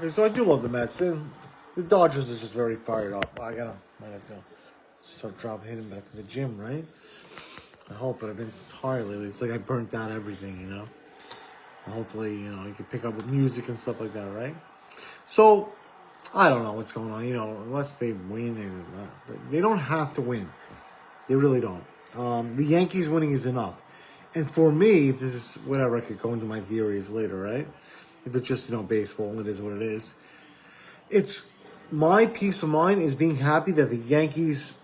So I do love the Mets. And the Dodgers is just very fired up. I might have to start hitting back to the gym, right? I hope, but I've been tired lately. It's like I burnt out everything, you know. And hopefully, you know, you can pick up with music and stuff like that, right? So I don't know what's going on, you know, unless they win. And they don't have to win. They really don't. The Yankees winning is enough. And for me, if this is whatever, I could go into my theories later, right? If it's just, you know, baseball, it is what it is. It's my peace of mind is being happy that the Yankees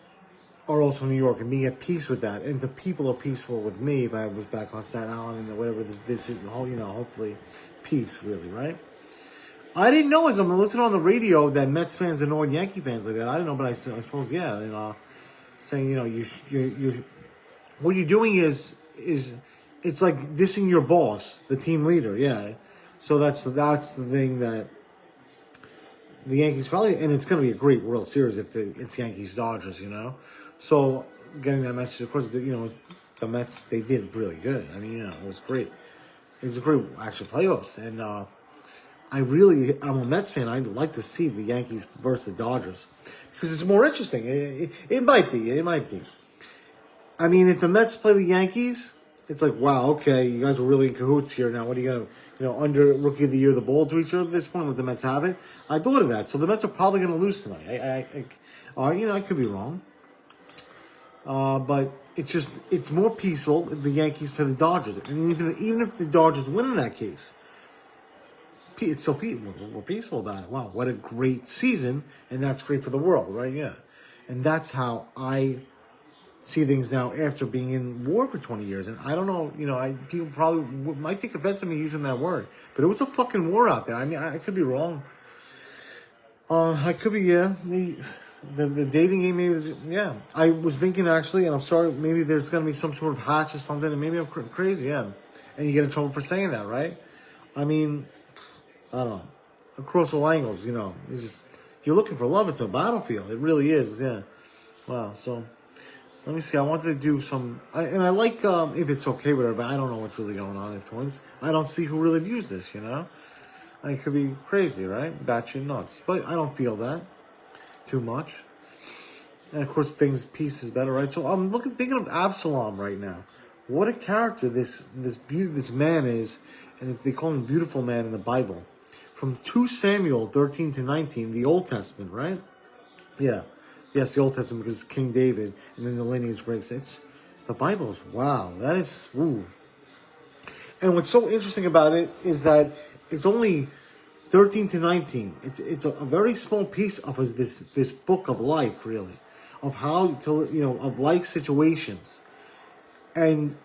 are also New York and being at peace with that. And the people are peaceful with me if I was back on Staten Island and whatever this is, you know, hopefully peace, really, right? I didn't know as I'm listening on the radio that Mets fans annoyed Yankee fans like that. I didn't know, but I suppose, yeah, you know, saying, you know, you what you're doing is it's like dissing your boss, the team leader, yeah. So that's the thing that the Yankees probably, and it's going to be a great World Series if it's Yankees Dodgers, you know. So getting that message, of course, you know, the Mets, they did really good. I mean, you know, it was great. It was a great actual playoffs, and I'm a Mets fan. I'd like to see the Yankees versus the Dodgers because it's more interesting. It might be. I mean, if the Mets play the Yankees, it's like, wow, okay, you guys were really in cahoots here. Now, what are you going to, you know, under Rookie of the Year, the ball to each other at this point, let the Mets have it? I thought of that. So the Mets are probably going to lose tonight. You know, I could be wrong. But it's more peaceful if the Yankees play the Dodgers. I mean, even if the Dodgers win in that case, it's so we're peaceful about it. Wow, what a great season. And that's great for the world, right? Yeah. And that's how I see things now after being in war for 20 years. And I don't know, you know, people probably might take offense at me using that word, but it was a fucking war out there. I mean, I could be wrong. I could be, yeah. The dating game, maybe, yeah. I was thinking actually, and I'm sorry, maybe there's going to be some sort of hatch or something, and maybe I'm crazy, yeah. And you get in trouble for saying that, right? I mean, I don't know. Across all angles, you know, you're looking for love. It's a battlefield. It really is, yeah. Wow, so let me see. I wanted to do some, and I like, if it's okay with everybody, I don't know what's really going on in Twins. I don't see who really views this, you know? It could be crazy, right? Batshit nuts. But I don't feel that too much. And of course, peace is better, right? So I'm thinking of Absalom right now. What a character this man is, and they call him beautiful man in the Bible. From 2 Samuel 13 to 19, the Old Testament, right? Yeah. Yes, the Old Testament, because it's King David, and then the lineage breaks. The Bible is, wow, that is, ooh. And what's so interesting about it is that it's only 13 to 19. It's a very small piece of this book of life, really, of how to, you know, of life situations. And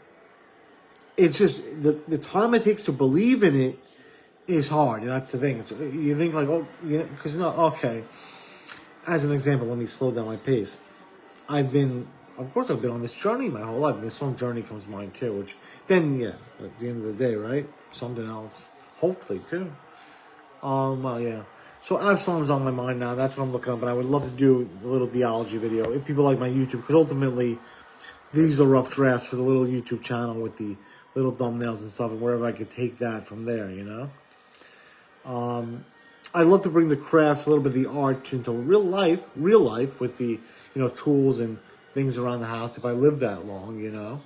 it's just, the time it takes to believe in it is hard. And that's the thing. You think like, oh, yeah, because, no, okay. As an example, let me slow down my pace. I've been on this journey my whole life. And this song Journey comes to mind too, which then, yeah, at the end of the day, right? Something else, hopefully, too. Well, yeah. So Absalom's on my mind now. That's what I'm looking at. But I would love to do a little theology video if people like my YouTube, because ultimately, these are rough drafts for the little YouTube channel with the little thumbnails and stuff, and wherever I could take that from there, you know? I'd love to bring the crafts, a little bit of the art into real life with the, you know, tools and things around the house if I live that long, you know.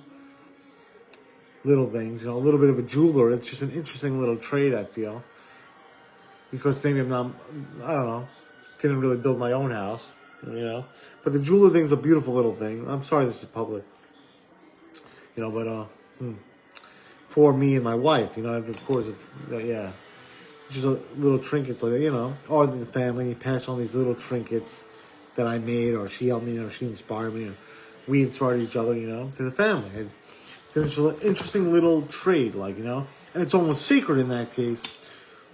Little things, you know, a little bit of a jeweler. It's just an interesting little trade, I feel. Because maybe I don't know, didn't really build my own house, you know. But the jeweler thing's a beautiful little thing. I'm sorry this is public. You know, but, for me and my wife, you know, of course, yeah. Just a little trinkets, like, you know, or the family pass on these little trinkets that I made, or she helped me, or she inspired me, or we inspired each other, you know, to the family. It's an interesting little trade, like, you know, and it's almost sacred in that case.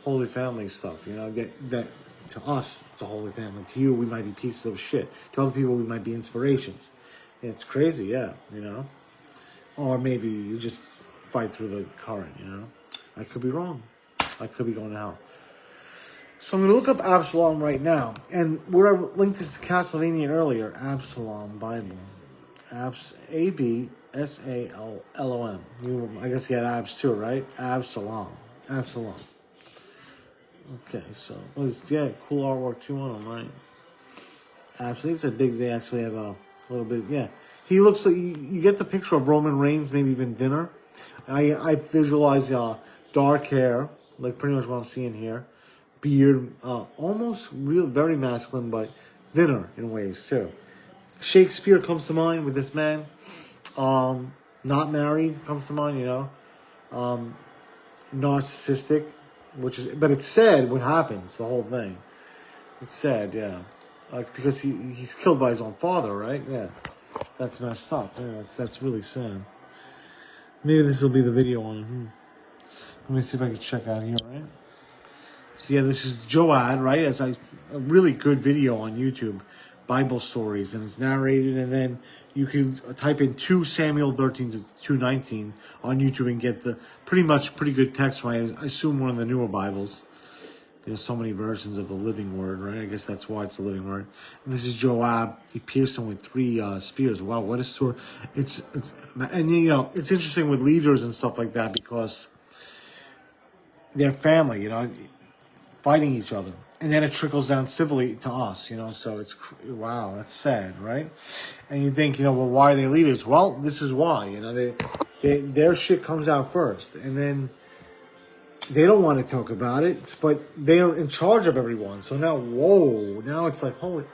Holy family stuff, you know, that to us, it's a holy family. To you, we might be pieces of shit. To other people, we might be inspirations. It's crazy, yeah, you know. Or maybe you just fight through the current, you know. I could be wrong. I could be going to hell. So I'm going to look up Absalom right now. And where I linked this to Castlevania earlier, Absalom Bible. Absalom. I guess you had abs too, right? Absalom. Okay, so yeah, cool artwork too on him, right? Absolutely, it's a big. They actually have a little bit. Yeah, he looks like you get the picture of Roman Reigns, maybe even thinner. I visualize dark hair, like pretty much what I'm seeing here, beard, almost real, very masculine, but thinner in ways too. Shakespeare comes to mind with this man. Not married comes to mind, narcissistic, but it's sad what happens, the whole thing. It's sad, yeah. Like, because he's killed by his own father, right? Yeah. That's messed up. Yeah, that's really sad. Maybe this will be the video on him. Let me see if I can check out here, right? So yeah, this is Joad, right? A really good video on YouTube, Bible stories, and it's narrated, and then you can type in 2 Samuel 13 to 2:19 on YouTube and get the pretty good text. Right? I assume one of the newer Bibles. There's so many versions of the Living Word, right? I guess that's why it's the Living Word. And this is Joab. He pierced him with 3 spears. Wow, what a story! It's it's interesting with leaders and stuff like that because they're family, fighting each other, and then it trickles down civilly to us, So it's wow, that's sad, right? And you think, well, why are they leaders? Well, this is why, their shit comes out first, and then they don't want to talk about it, but they're in charge of everyone. So now it's like, holy,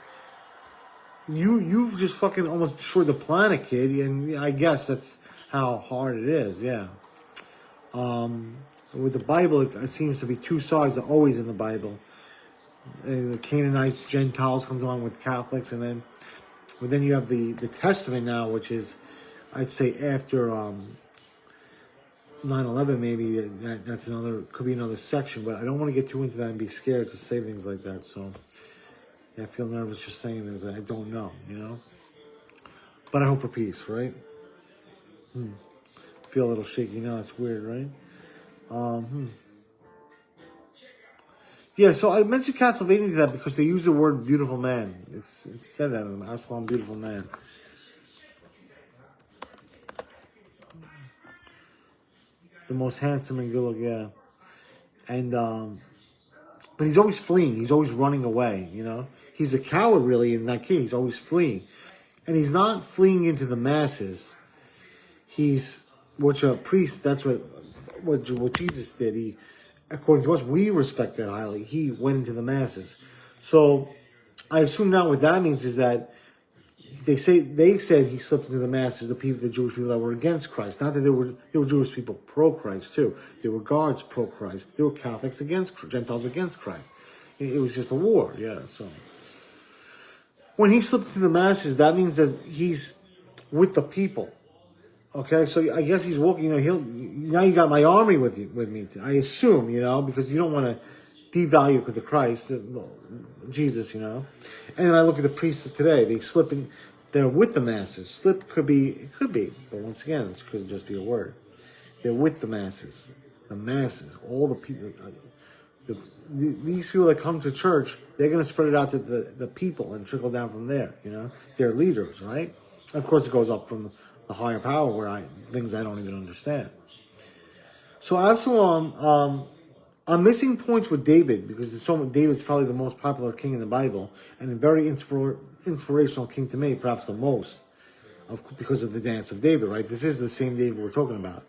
you've just fucking almost destroyed the planet, kid, and I guess that's how hard it is, yeah. With the Bible, it seems to be 2 sides are always in the Bible. The Canaanites, Gentiles comes along with Catholics, and then you have the Testament now, which is, I'd say after 9/11, maybe that's could be another section, but I don't want to get too into that and be scared to say things like that. So yeah, I feel nervous just saying things that I don't know, But I hope for peace, right? Feel a little shaky now. It's weird, right? Yeah, so I mentioned Castlevania to that because they use the word beautiful man. It's said that in them. Absalom, beautiful man. The most handsome and good looking, yeah. And, but he's always fleeing. He's always running away, He's a coward, really, in that case. He's always fleeing. And he's not fleeing into the masses. Which a priest, that's what Jesus did. He, according to us, we respect that highly. He went into the masses. So I assume now what that means is that they said he slipped into the masses, the Jewish people that were against Christ. Not that there were Jewish people pro-Christ too. There were guards pro-Christ. There were Catholics against Gentiles against Christ. It was just a war, yeah. So when he slipped into the masses, that means that he's with the people. Okay, so I guess he's walking. Now you got my army with me. I assume, because you don't want to devalue the Christ, Jesus, And then I look at the priests of today. They slip in. They're with the masses. Slip could be, but once again, it could just be a word. They're with the masses, all the people. These people that come to church, they're going to spread it out to the people and trickle down from there. They're leaders, right? Of course, it goes up from the higher power where things I don't even understand. So Absalom, I'm missing points with David because David's probably the most popular king in the Bible and a very inspirational king to me, perhaps the most, because of the dance of David, right? This is the same David we're talking about.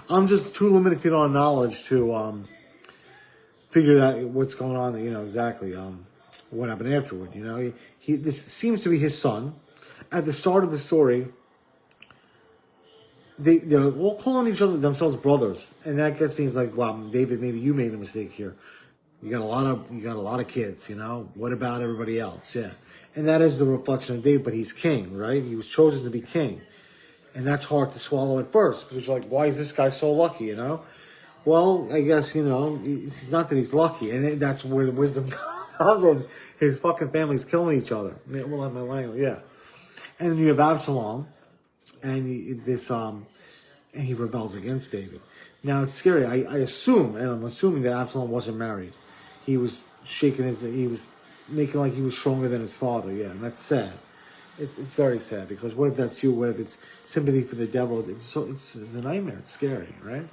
I'm just too limited on knowledge to figure out what's going on, exactly what happened afterward. This seems to be his son. At the start of the story, they're all calling themselves brothers, and that gets me. It's like, wow, David, maybe you made a mistake here. You got a lot of kids, What about everybody else? Yeah, and that is the reflection of David. But he's king, right? He was chosen to be king, and that's hard to swallow at first because you're like, why is this guy so lucky? Well, I guess it's not that he's lucky, and that's where the wisdom comes in. His fucking family's killing each other. We'll have my language, yeah. And then you have Absalom. And he rebels against David. Now it's scary. I assume, and I'm assuming that Absalom wasn't married. He was he was making like he was stronger than his father. Yeah, and that's sad. It's very sad because what if that's you? What if it's sympathy for the devil? It's a nightmare. It's scary, right?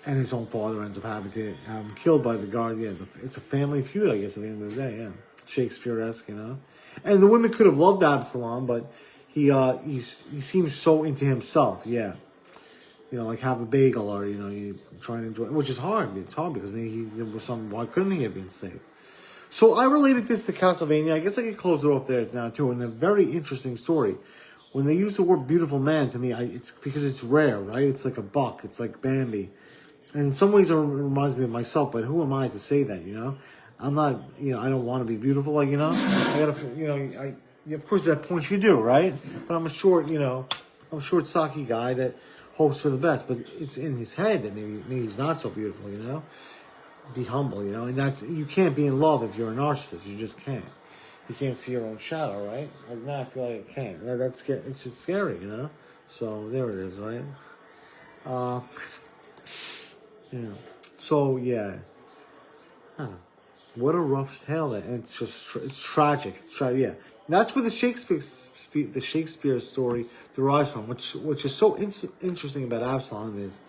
And his own father ends up having to have him killed by the guard. Yeah, it's a family feud, I guess, at the end of the day. Yeah, Shakespeare-esque, And the women could have loved Absalom, but he seems so into himself. Yeah, like have a bagel or you try and enjoy, which is hard. It's hard because maybe he's with some. Why couldn't he have been saved? So I related this to Castlevania. I guess I could close it off there now too. And a very interesting story. When they use the word "beautiful man" to me, it's because it's rare, right? It's like a buck. It's like Bambi. And in some ways, it reminds me of myself. But who am I to say that? I'm not. I don't want to be beautiful. I gotta. Of course, at points you do, right? But I'm a short. I'm a short, stocky guy that hopes for the best. But it's in his head that maybe he's not so beautiful. Be humble. And you can't be in love if you're a narcissist. You just can't. You can't see your own shadow, right? Like, now I feel like I can't. That's scary. It's just scary, So there it is, right? So yeah. What a rough tale that, and it's tragic. Yeah. And that's where the Shakespeare story derives from. Which is so interesting about Absalom is,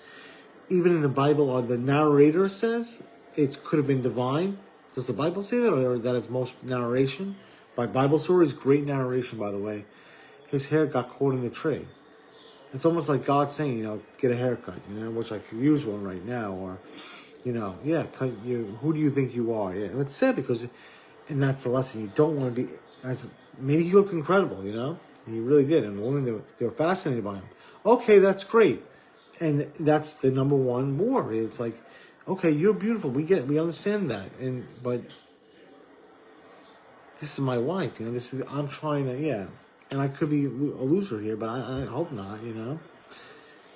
even in the Bible, or the narrator says it could have been divine. Does the Bible say that, or that it's most narration? By Bible stories, great narration, by the way. His hair got caught in the tree. It's almost like God saying, get a haircut, which I could use one right now, or, cut you. Who do you think you are? Yeah, and it's sad because, and that's the lesson. You don't want to be. Maybe he looked incredible, He really did, and the women they were fascinated by him. Okay, that's great, and that's the number one war. It's like, okay, you're beautiful. We understand that, but this is my wife. I'm trying to, and I could be a loser here, but I hope not.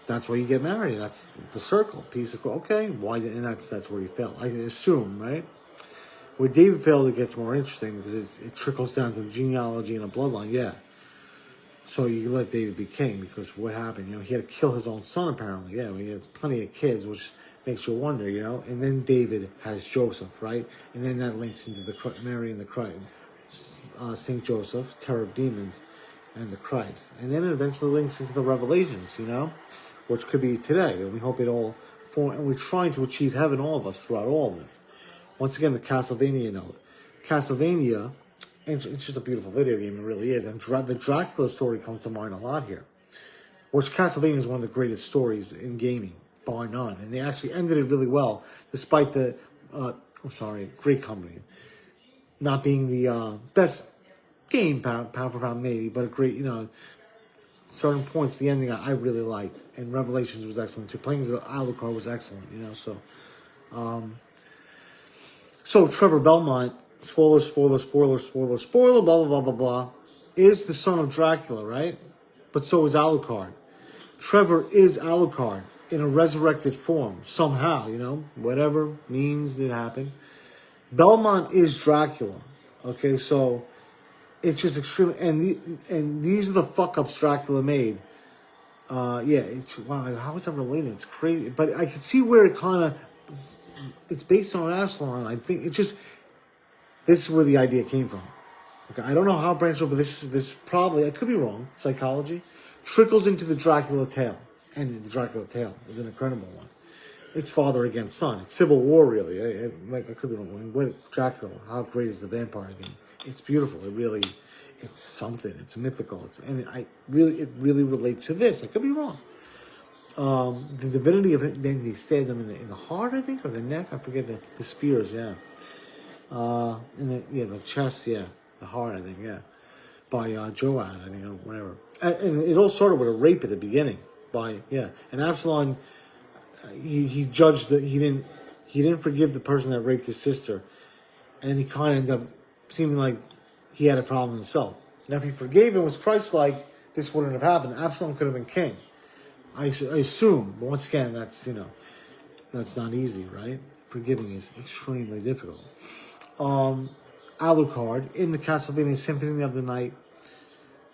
That's why you get married. That's the circle, piece of okay. Why? And that's where he fell. I assume, right? Where David failed, it gets more interesting because it trickles down to the genealogy and a bloodline. Yeah. So you let David be king because what happened? He had to kill his own son apparently. Yeah, he has plenty of kids, which makes you wonder, And then David has Joseph, right? And then that links into the Mary and the Christ, Saint Joseph, terror of demons, and the Christ, and then it eventually links into the Revelations, which could be today. And we hope it all and we're trying to achieve heaven, all of us, throughout all of this. Once again, the Castlevania note. Castlevania, it's just a beautiful video game, it really is. And the Dracula story comes to mind a lot here. Which Castlevania is one of the greatest stories in gaming, bar none. And they actually ended it really well, despite the, great company. Not being the best game, pound for pound, maybe, but a great, certain points, the ending I really liked. And Revelations was excellent too. Playing as Alucard was excellent, So Trevor Belmont, spoiler, blah, blah, blah, blah, blah, is the son of Dracula, right? But so is Alucard. Trevor is Alucard in a resurrected form, somehow, whatever means it happened. Belmont is Dracula. Okay, so it's just extreme, and these are the fuck ups Dracula made. It's wow. How is that related? It's crazy, but I can see where it kind of it's based on Absalom. I think it's just this is where the idea came from. Okay, I don't know how branched out, but this probably, I could be wrong. Psychology trickles into the Dracula tale, and the Dracula tale is an incredible one. It's father against son. It's civil war, really. I could be wrong. What Dracula? How great is the vampire game? It's beautiful. It's something. It's mythical. It really relates to this. I could be wrong. The divinity of it. Then he stabbed them in the heart, I think, or the neck. I forget the spears. Yeah. The chest. Yeah, the heart. I think. Yeah, by Joad. I think, or whatever. And it all started with a rape at the beginning. And Absalom. He judged that he didn't forgive the person that raped his sister, and he kind of ended up seeming like he had a problem himself. Now, if he forgave and was Christ-like, this wouldn't have happened. Absalom could have been king, I assume. But once again, that's not easy, right? Forgiving is extremely difficult. Alucard in the Castlevania Symphony of the Night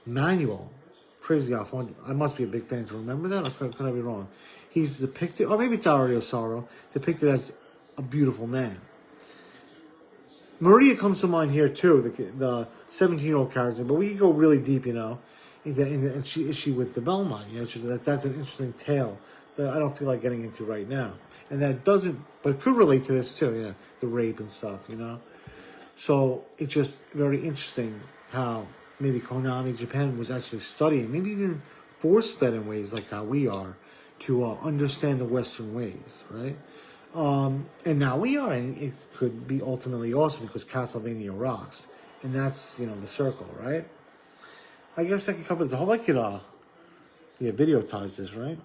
manual. Crazy how fun. I must be a big fan to remember that, or could I be wrong? He's depicted, or maybe it's Aria of Sorrow, depicted as a beautiful man. Maria comes to mind here too, the 17-year-old character, but we can go really deep, And she with the Belmont, that's an interesting tale that I don't feel like getting into right now. And that doesn't, but it could relate to this too, yeah, the rape and stuff, you know? So it's just very interesting how maybe Konami Japan was actually studying, maybe even force-fed in ways like how we are, to understand the Western ways, right? And now we are, and it could be ultimately awesome because Castlevania rocks. And that's, the circle, right? I guess I can cover this. I hope I could, video ties this, right?